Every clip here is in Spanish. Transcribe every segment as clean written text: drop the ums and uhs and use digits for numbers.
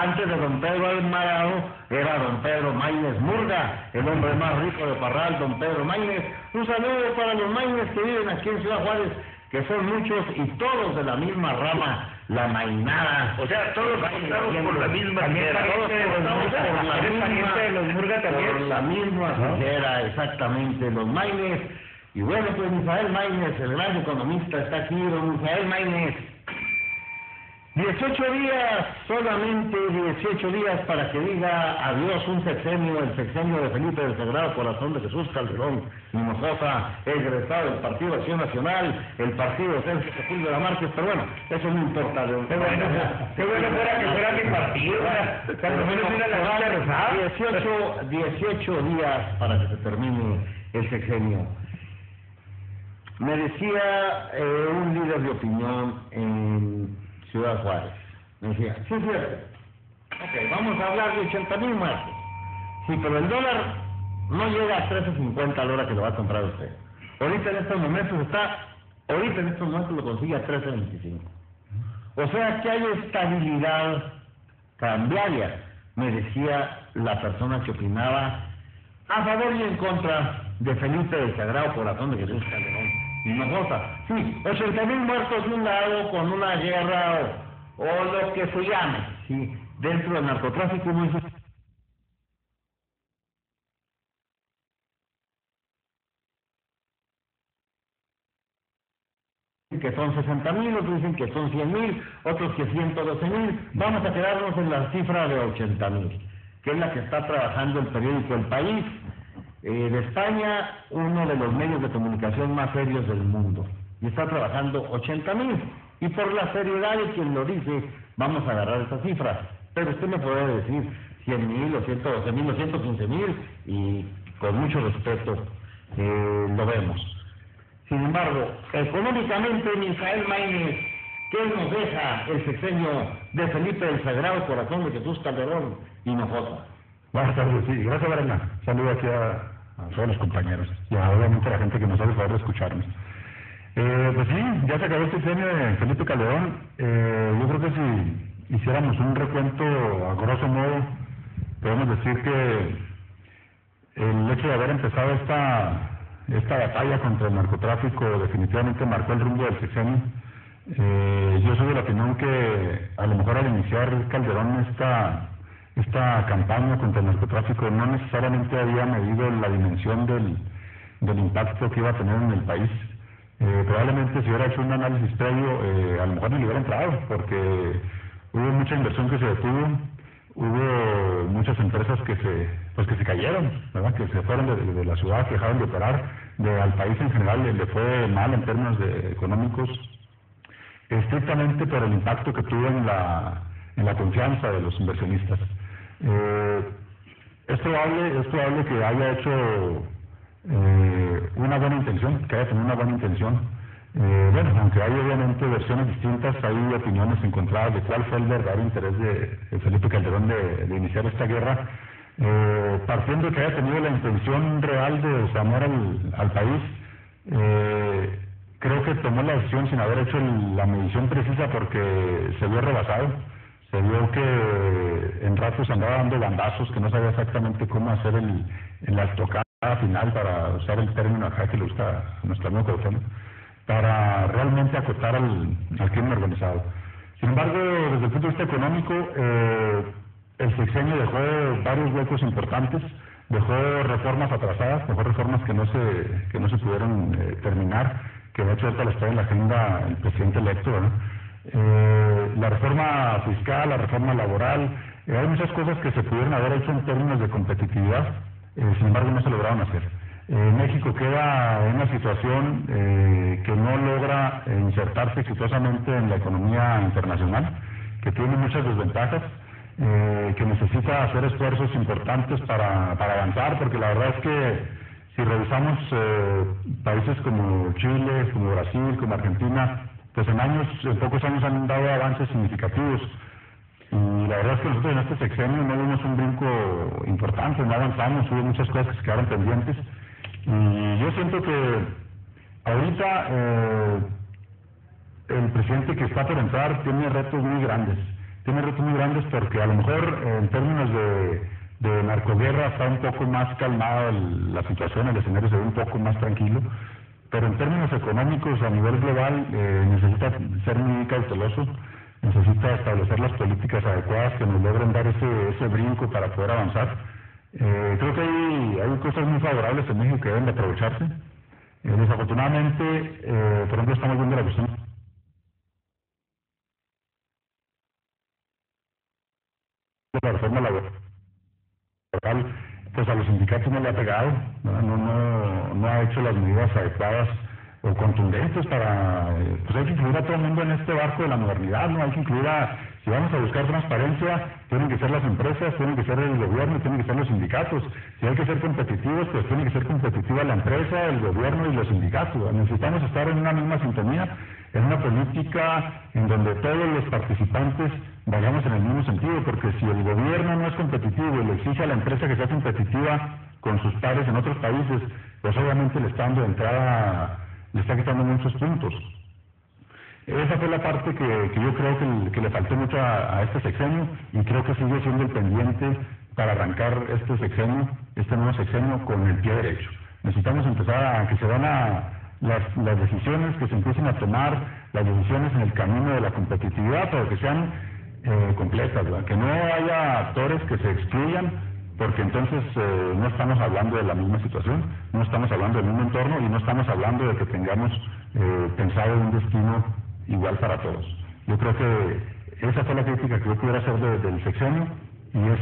Antes de don Pedro Alvarado era don Pedro Maínez Murga, el hombre más rico de Parral, don Pedro Maínez. Un saludo para los Maínez que viven aquí en Ciudad Juárez, que son muchos y todos de la misma rama, la mainada. O sea, todos pasamos por la misma tijera. Todos por la misma tijera, exactamente, los Maínez. Y bueno, pues Misael Maínez, el gran economista, está aquí, don Misael Maínez. 18 días, solamente 18 días para que diga adiós un sexenio, el sexenio de Felipe del Sagrado Corazón de Jesús Calderón Hinojosa, egresado del Partido Acción Nacional, el partido Sergio Sepúlveda Márquez, pero bueno, eso no importa. Qué bueno fuera que fuera mi partido, cuando menos una la 18 días para que se termine el sexenio. Me decía un líder de opinión en Ciudad Juárez, me decía, sí es cierto, ok, vamos a hablar de 80,000 muertos, sí, pero el dólar no llega a 13.50 a la hora que lo va a comprar usted. Ahorita en estos momentos lo consigue a 13.25. O sea que hay estabilidad cambiaria, me decía la persona que opinaba a favor y en contra de Felipe del Sagrado Corazón de Jesús Calderón Hinojosa. Sí, 80,000 muertos de un lado con una guerra o lo que se llame, sí, dentro del narcotráfico muy que son 60,000, otros dicen que son 100,000, otros que 112,000. Vamos a quedarnos en la cifra de 80,000, que es la que está trabajando el periódico El País, de España, uno de los medios de comunicación más serios del mundo, y está trabajando 80,000, y por la seriedad de quien lo dice, vamos a agarrar esa cifra, pero usted me puede decir 100,000 o 112,000 o 115,000, y con mucho respeto lo vemos. Sin embargo, económicamente, Misael Maínez, ¿qué nos deja el sexenio de Felipe del Sagrado Corazón de Jesús Calderón Hinojosa? Buenas tardes, sí, gracias, Varela. Saludo aquí a todos los compañeros y obviamente a la gente que nos hace el favor de escucharnos. Pues sí, ya se acabó el sexenio de Felipe Calderón. Yo creo que si hiciéramos un recuento a grosso modo, podemos decir que el hecho de haber empezado esta batalla contra el narcotráfico definitivamente marcó el rumbo del sexenio. Yo soy de la opinión que a lo mejor al iniciar Calderón esta campaña contra el narcotráfico no necesariamente había medido la dimensión del impacto que iba a tener en el país. Probablemente si hubiera hecho un análisis previo, a lo mejor no le hubiera entrado, porque hubo mucha inversión que se detuvo, hubo muchas empresas que se cayeron, ¿verdad? Que se fueron de la ciudad, que dejaron de operar, al país en general le fue mal en términos económicos, estrictamente por el impacto que tuvo en la confianza de los inversionistas. Es probable que haya hecho una buena intención, que haya tenido una buena intención. Bueno, aunque hay obviamente versiones distintas, hay opiniones encontradas de cuál fue el verdadero interés de Felipe Calderón de iniciar esta guerra, partiendo de que haya tenido la intención real de desarmar al país. Creo que tomó la decisión sin haber hecho la medición precisa porque se vio rebasado. Se vio que en ratos andaba dando bandazos, que no sabía exactamente cómo hacer la estocada final, para usar el término acá que le gusta a nuestro amigo Cuauhtémoc, para realmente acotar al crimen organizado. Sin embargo, desde el punto de vista económico, el sexenio dejó varios huecos importantes, dejó reformas atrasadas, dejó reformas que no se pudieron terminar, que de hecho ahorita está en la agenda el presidente electo, ¿no? La reforma fiscal, la reforma laboral, hay muchas cosas que se pudieron haber hecho en términos de competitividad, sin embargo no se lograron hacer. México queda en una situación que no logra insertarse exitosamente en la economía internacional, que tiene muchas desventajas, que necesita hacer esfuerzos importantes para avanzar, porque la verdad es que si revisamos países como Chile, como Brasil, como Argentina, pues en pocos años han dado avances significativos. Y la verdad es que nosotros en este sexenio no dimos un brinco importante, no avanzamos, hubo muchas cosas que se quedaron pendientes. Y yo siento que ahorita el presidente que está por entrar tiene retos muy grandes. tiene retos muy grandes porque a lo mejor en términos de narcoguerra está un poco más calmada la situación, el escenario se ve un poco más tranquilo, pero en términos económicos a nivel global necesita ser muy cauteloso, necesita establecer las políticas adecuadas que nos logren dar ese brinco para poder avanzar. Creo que hay cosas muy favorables en México que deben de aprovecharse. Desafortunadamente, por ejemplo, estamos viendo la cuestión de la reforma laboral, pues a los sindicatos no le ha pegado, no ha hecho las medidas adecuadas o contundentes para, pues hay que incluir a todo el mundo en este barco de la modernidad, ¿no? Hay que incluir si vamos a buscar transparencia, tienen que ser las empresas, tienen que ser el gobierno, tienen que ser los sindicatos. Si hay que ser competitivos, pues tiene que ser competitiva la empresa, el gobierno y los sindicatos. Necesitamos estar en una misma sintonía, en una política en donde todos los participantes vayamos en el mismo sentido, porque si el gobierno no es competitivo y le exige a la empresa que sea competitiva con sus pares en otros países, pues obviamente le está dando de entrada, le está quitando muchos puntos. Esa fue la parte que yo creo que le faltó mucho a este sexenio, y creo que sigue siendo el pendiente para arrancar este nuevo sexenio con el pie derecho. Necesitamos empezar a que se van las decisiones, que se empiecen a tomar las decisiones en el camino de la competitividad, pero que sean completas, ¿verdad? Que no haya actores que se excluyan, porque entonces no estamos hablando de la misma situación, no estamos hablando del mismo entorno y no estamos hablando de que tengamos pensado un destino igual para todos. Yo creo que esa fue la crítica que yo pudiera hacer del sexenio, y es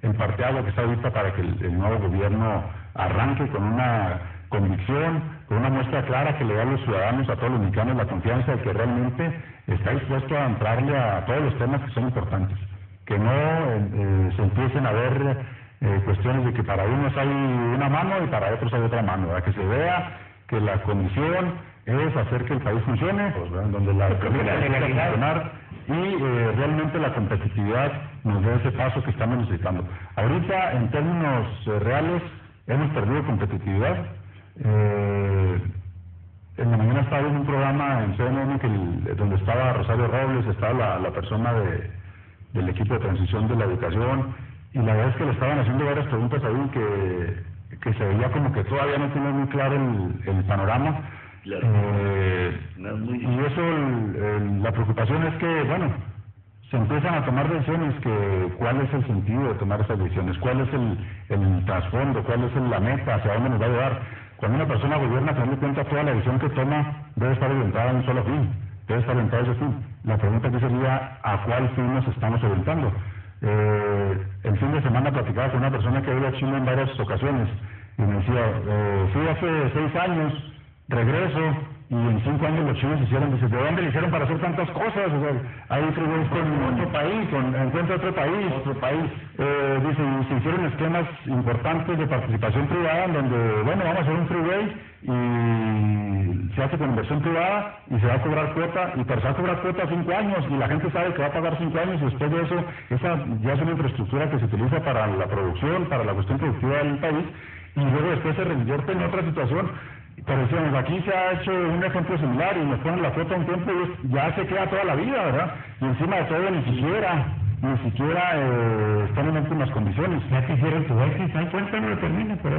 el parteaguas que está ahorita para que el nuevo gobierno arranque con una convicción, con una muestra clara que le da a los ciudadanos, a todos los mexicanos, la confianza de que realmente está dispuesto a entrarle a todos los temas que son importantes, que no se empiecen a ver cuestiones de que para unos hay una mano y para otros hay otra mano, ¿verdad? Que se vea que la condición es hacer que el país funcione, pues, donde la economía tiene que funcionar y realmente la competitividad nos dé ese paso que estamos necesitando. Ahorita, en términos reales, hemos perdido competitividad. En la mañana estaba en un programa en CNN donde estaba Rosario Robles, estaba la persona del equipo de transición de la educación, y la verdad es que le estaban haciendo varias preguntas ahí que se veía como que todavía no tiene muy claro el panorama. Claro. Y eso, la preocupación es que, bueno, se empiezan a tomar decisiones, que cuál es el sentido de tomar esas decisiones, cuál es el trasfondo, cuál es la meta, hacia dónde nos va a llevar. Cuando una persona gobierna, se da cuenta, toda la decisión que toma debe estar orientada a un solo fin, debe estar orientada a ese fin. La pregunta aquí sería, ¿a cuál fin nos estamos orientando? El fin de semana platicaba con una persona que ha ido a Chile en varias ocasiones y me decía, fui hace 6 años, regreso, y en 5 años los chinos hicieron, dice, ¿de dónde le hicieron para hacer tantas cosas? O sea, hay freeways con otro país, encuentra otro país. Dice, y se hicieron esquemas importantes de participación privada, en donde, bueno, vamos a hacer un freeway y se hace con inversión privada y se va a cobrar cuota, y pero se va a cobrar cuota a 5 años, y la gente sabe que va a pagar 5 años, y después de eso, esa ya es una infraestructura que se utiliza para la producción, para la cuestión productiva del país, y luego después se reinvierte en otra situación. Pero decíamos, aquí se ha hecho un ejemplo similar y nos ponen la cuota un tiempo y ya se queda toda la vida, ¿verdad? Y encima de todo ni siquiera están en óptimas condiciones. Ya quisieron su vez, si se dan cuenta no lo termina, pero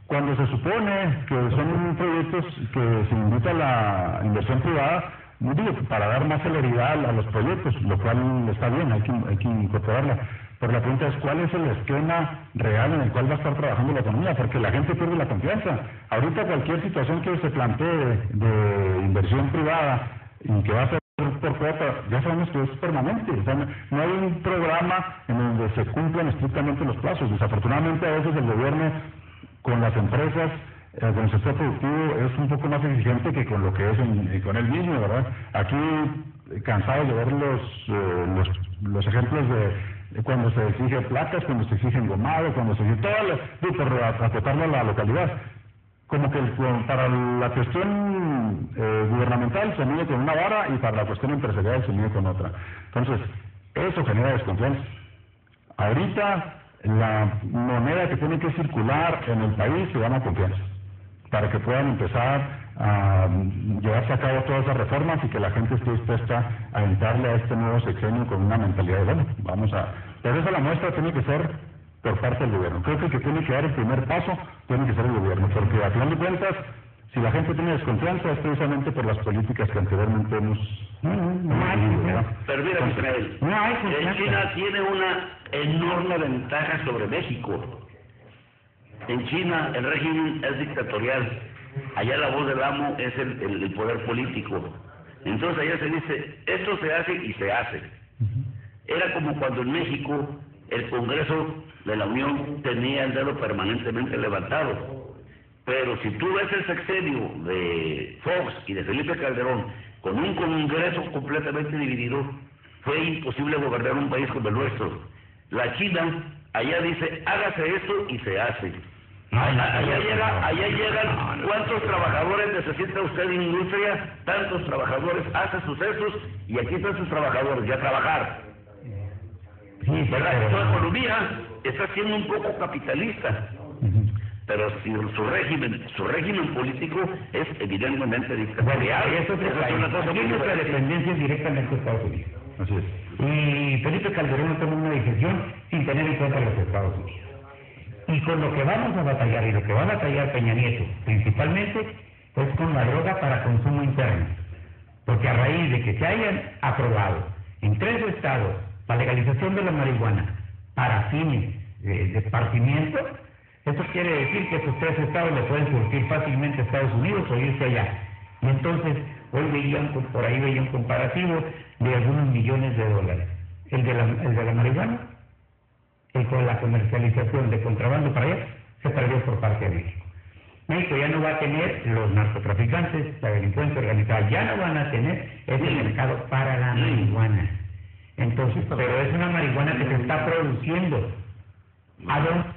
cuando se supone que son proyectos que se invita a la inversión privada, no digo, para dar más celeridad a los proyectos, lo cual está bien, hay que incorporarla. Pero la pregunta es, ¿cuál es el esquema real en el cual va a estar trabajando la economía? Porque la gente pierde la confianza. Ahorita cualquier situación que se plantee de inversión privada y que va a ser por cuota, ya sabemos que es permanente. O sea, no hay un programa en donde se cumplan estrictamente los plazos. Desafortunadamente, a veces el gobierno con las empresas, con el sector productivo, es un poco más exigente que con lo que es con él mismo, ¿verdad? Aquí, cansados de ver los ejemplos de cuando se exige placas, cuando se exige engomado, cuando se exige todo, por acotarlo a la localidad. Como que para la cuestión gubernamental se mide con una vara y para la cuestión empresarial se mide con otra. Entonces, eso genera desconfianza. Ahorita, la moneda que tiene que circular en el país se llama confianza, para que puedan empezar llevarse a cabo todas esas reformas y que la gente esté dispuesta a entrarle a este nuevo sexenio con una mentalidad de, bueno, vamos a... Por eso la muestra tiene que ser por parte del gobierno. Creo que el que tiene que dar el primer paso tiene que ser el gobierno, porque a final de cuentas, si la gente tiene desconfianza es precisamente por las políticas que anteriormente hemos... Pero mira, Israel, China tiene una enorme ventaja sobre México. En China el régimen es dictatorial. Allá la voz del amo es el poder político. Entonces allá se dice, esto se hace y se hace. Era como cuando en México el Congreso de la Unión tenía el dedo permanentemente levantado. Pero si tú ves el sexenio de Fox y de Felipe Calderón con un Congreso completamente dividido, fue imposible gobernar un país como el nuestro. La China allá dice, hágase esto y se hace. Allá llegan, ¿cuántos trabajadores necesita usted en industria? Tantos trabajadores, hace sucesos y aquí están sus trabajadores, ya a trabajar. Sí, ¿verdad? Su economía está siendo un poco capitalista, pero si su régimen político es evidentemente dictatorial. Bueno, eso es una cosa. Aquí nuestra dependencia es directamente de Estados Unidos. Así es. Y Felipe Calderón tomó una decisión sin tener en cuenta los Estados Unidos. Y con lo que vamos a batallar y lo que va a batallar Peña Nieto, principalmente, es con la droga para consumo interno. Porque a raíz de que se hayan aprobado en 3 estados la legalización de la marihuana para fines de esparcimiento, eso quiere decir que esos 3 estados le pueden surtir fácilmente a Estados Unidos o irse allá. Y entonces, hoy por ahí veía un comparativo de algunos millones de dólares. El de la marihuana, con la comercialización de contrabando para allá, se perdió por parte de México. México ya no va a tener los narcotraficantes, la delincuencia organizada, ya no van a tener ese mercado para la marihuana. Entonces, pero es una marihuana que se está produciendo. ¿A dónde?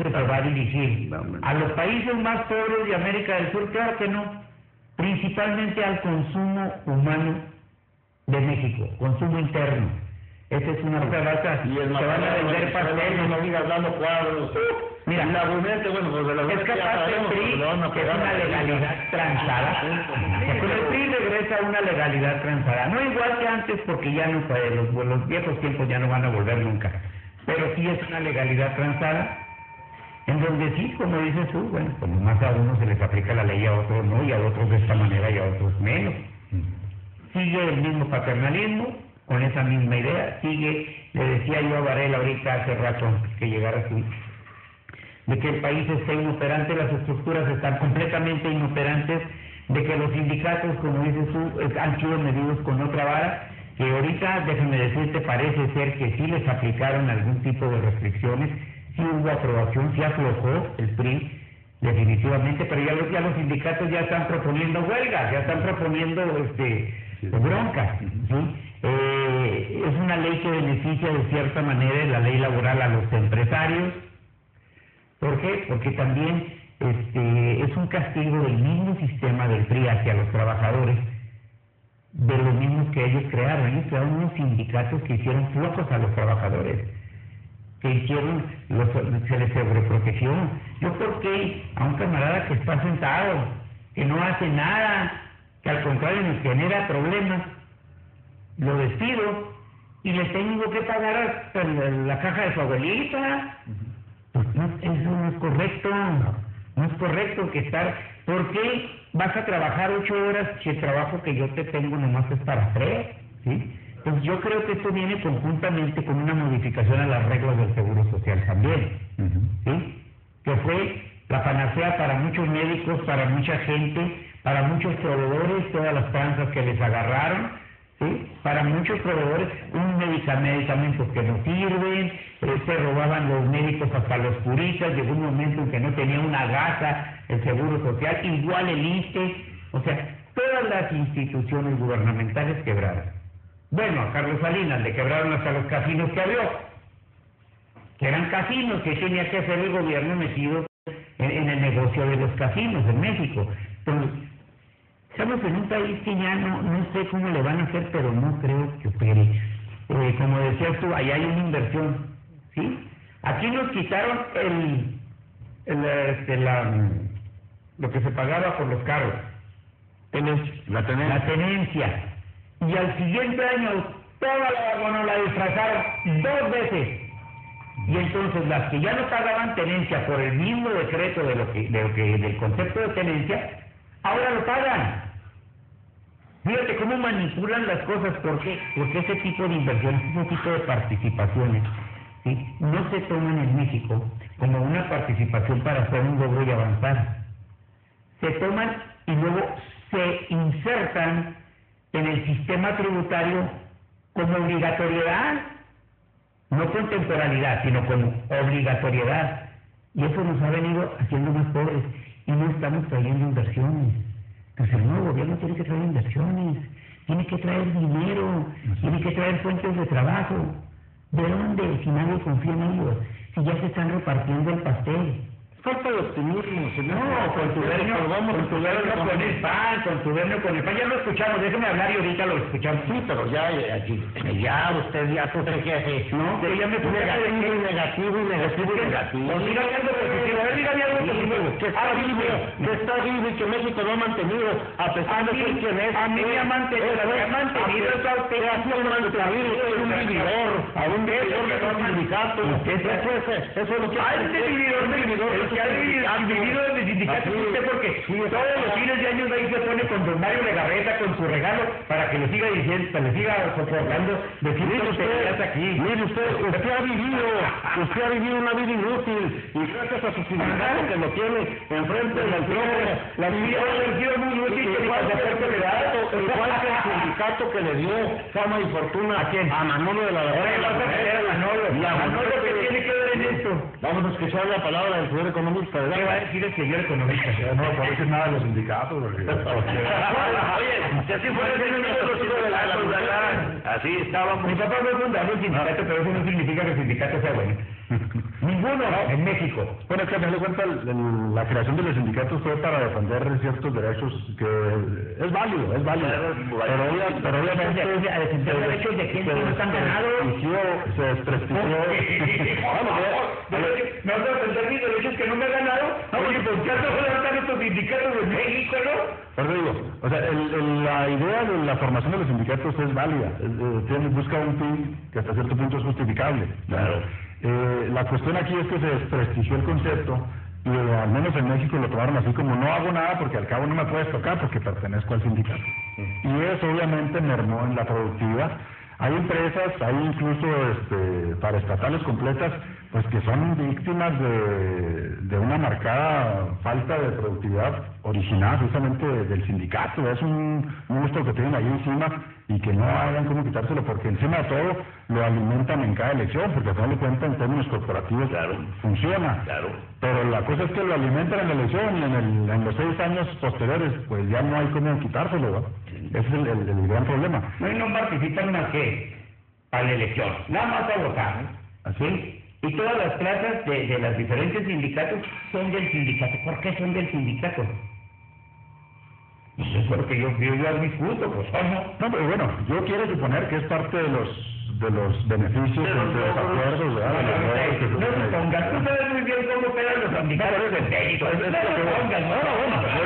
Se va a dirigir a los países más pobres de América del Sur, claro que no. Principalmente al consumo humano de México, consumo interno. Esta es una raza y el se van a vender pasteles. No digas dando cuadros. Mira, el argumento, bueno, pues el es capaz del PRI, que es una legalidad transada. Con el PRI regresa a una legalidad transada. No igual que antes, porque ya no puede, los viejos tiempos ya no van a volver nunca. Pero sí es una legalidad transada, en donde sí, como dices tú, bueno, como más a unos se les aplica la ley, a otros no, y a otros de esta manera y a otros menos. Sigue el mismo paternalismo, con esa misma idea, sigue, le decía yo a Varela ahorita hace rato que llegara aquí, de que el país está inoperante, las estructuras están completamente inoperantes, de que los sindicatos, como dices tú, han sido medidos con otra vara, que ahorita, déjame decirte, parece ser que sí les aplicaron algún tipo de restricciones, sí hubo aprobación, sí aflojó el PRI, definitivamente, pero ya los sindicatos ya están proponiendo huelgas, ya están proponiendo broncas, ¿sí? Es una ley que beneficia de cierta manera, la ley laboral, a los empresarios. ¿Por qué? Porque también es un castigo del mismo sistema del PRI hacia los trabajadores, de los mismos que ellos crearon. Ellos crearon unos sindicatos que hicieron flojos a los trabajadores, que hicieron, se les sobreprotegió. ¿Yo por qué a un camarada que está sentado, que no hace nada, que al contrario nos genera problemas, lo despido y le tengo que pagar la caja de su abuelita? Pues no, eso no es correcto. No es correcto que ¿por qué vas a trabajar 8 horas si el trabajo que yo te tengo nomás es para 3? ¿Sí? Pues yo creo que esto viene conjuntamente con una modificación a las reglas del Seguro Social también, ¿sí? Que fue la panacea para muchos médicos, para mucha gente, para muchos proveedores, todas las tranzas que les agarraron, ¿sí? Para muchos proveedores, medicamentos que no sirven, se robaban los médicos hasta los curistas, llegó un momento en que no tenía una gasa el Seguro Social, igual el ISSSTE, o sea, todas las instituciones gubernamentales quebraron. Bueno, a Carlos Salinas le quebraron hasta los casinos que abrió, que eran casinos que tenía que hacer el gobierno metido en el negocio de los casinos en México. Entonces, estamos en un país que ya no sé cómo le van a hacer, pero no creo que opere. Como decías tú, allá hay una inversión ¿sí? Aquí nos quitaron lo que se pagaba por los carros. La tenencia. Y al siguiente año la disfrazaron 2 veces. Y entonces las que ya no pagaban tenencia por el mismo decreto del concepto de tenencia, ahora lo pagan. Fíjate cómo manipulan las cosas. ¿Por qué? Porque ese tipo de inversiones, ese tipo de participaciones, ¿sí?, no se toman en México como una participación para hacer un logro y avanzar. Se toman y luego se insertan en el sistema tributario como obligatoriedad, no con temporalidad, sino como obligatoriedad. Y eso nos ha venido haciendo más pobres y no estamos trayendo inversiones. Entonces el nuevo gobierno tiene que traer inversiones, tiene que traer dinero, tiene que traer fuentes de trabajo. ¿De dónde? Si nadie confía en ellos, si ya se están repartiendo el pastel. Falta de optimismo, señor. No, con tu verno con el pan, ya lo escuchamos, déjeme hablar y ahorita lo escuchamos. Sí, pero ya usted ya se jefe. No, que ya me puse negativo. Pues diga algo positivo, dígame algo positivo. Que está vivo y que México lo ha mantenido, a pesar de ser quien es. A mí me ha mantenido, es a usted, ha sido mantenido, es un vividor, a un vividor de un sindicato. Eso es lo que que ha vivido en el sindicato usted, porque todos los fines de año ahí se pone con don Mario Legarreta con su regalo para que le siga diciendo, para le siga soportando decir usted aquí. Mire usted ha vivido una vida inútil y gracias a su sindicato que lo tiene enfrente del trono, la vida ha sido muy útil, igual que el sindicato que le dio fama y fortuna a Manolo de la Manolo, ¿qué tiene que ver en esto? Vamos a escuchar la palabra del señor economista, ¿verdad? ¿Qué va a decir el señor economista? No puede decir nada de los sindicatos. Oye, si así fuera el así estábamos. Mi papá fue fundador del sindicato, pero eso no significa que el sindicato sea bueno. Ninguno en México. Bueno, es que a fin de cuentas la creación de los sindicatos fue para defender ciertos derechos que es válido. Pero obviamente a defender derechos de quienes no están ganados. Se desprestigió. ¿Me vas a defender mis derechos que no me he ganado? Oye, ¿por qué no levantan estos sindicatos de México, no? Pero digo, o sea, la idea de la formación de los sindicatos es válida, busca un fin que hasta cierto punto es justificable. Claro. La cuestión aquí es que se desprestigió el concepto y al menos en México lo tomaron así como no hago nada porque al cabo no me puedes tocar porque pertenezco al sindicato. Y eso obviamente mermó en la productividad. Hay empresas, hay incluso paraestatales completas, pues que son víctimas de una marcada falta de productividad original justamente del sindicato. Es un monstruo que tienen ahí encima y que no hagan cómo quitárselo, porque encima de todo lo alimentan en cada elección, porque al final de cuentas en términos corporativos funciona. Claro. Pero la cosa es que lo alimentan en la elección y en los 6 años posteriores pues ya no hay cómo quitárselo, ¿no? Ese es el gran problema. No participan más que a la elección, nada más a votar, ¿no? ¿Así? Y todas las plazas de los diferentes sindicatos son del sindicato. ¿Por qué son del sindicato? Pues es porque yo discuto, pues no, pero bueno, yo quiero suponer que es parte de los beneficios de los acuerdos, ¿verdad? No se pongas, tú sabes muy bien cómo pegan los sindicatos de México. No se pongas, yo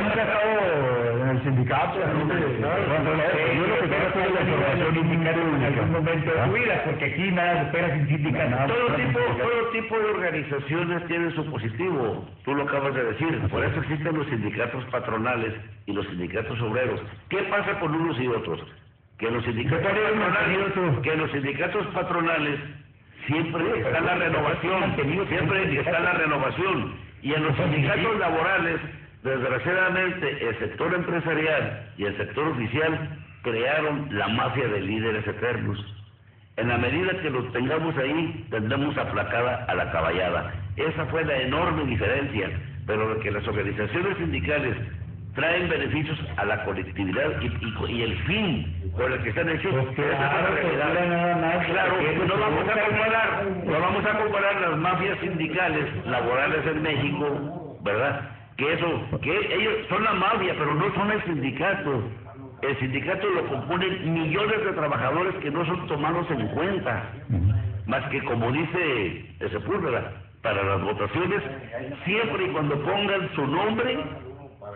nunca he estado en el sindicato. Yo lo que quiero es la información en algún momento de tu vida, porque aquí nada se espera sin sindicato. Todo tipo de organizaciones tienen su positivo, tú lo acabas de decir, por eso existen los sindicatos patronales y los sindicatos obreros. ¿Qué pasa con unos y otros? Que los sindicatos patronales siempre está la renovación, y en los sindicatos laborales, desgraciadamente, el sector empresarial y el sector oficial crearon la mafia de líderes eternos. En la medida que los tengamos ahí, tendremos aplacada a la caballada. Esa fue la enorme diferencia, pero de que las organizaciones sindicales traen beneficios a la colectividad y el fin por el que están hechos. Claro, no vamos a comparar las mafias sindicales laborales en México, ¿verdad? Que ellos son la mafia, pero no son el sindicato. El sindicato lo componen millones de trabajadores que no son tomados en cuenta. más que como dice Sepúlveda, para las votaciones, siempre y cuando pongan su nombre,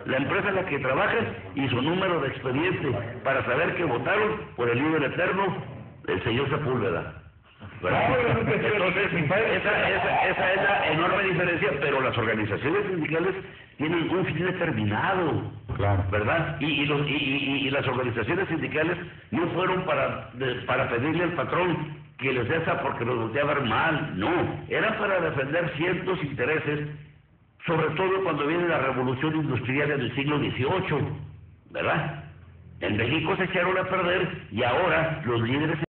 la empresa en la que trabajan y su número de expediente, para saber que votaron por el líder eterno, el señor Sepúlveda. Entonces, esa es la enorme diferencia, pero las organizaciones sindicales tienen un fin determinado, claro, ¿verdad? Y las organizaciones sindicales no fueron para pedirle al patrón que les dé esa porque los voltea a ver mal, no, eran para defender ciertos intereses, sobre todo cuando viene la revolución industrial en el siglo XVIII, ¿verdad? En México se echaron a perder y ahora los líderes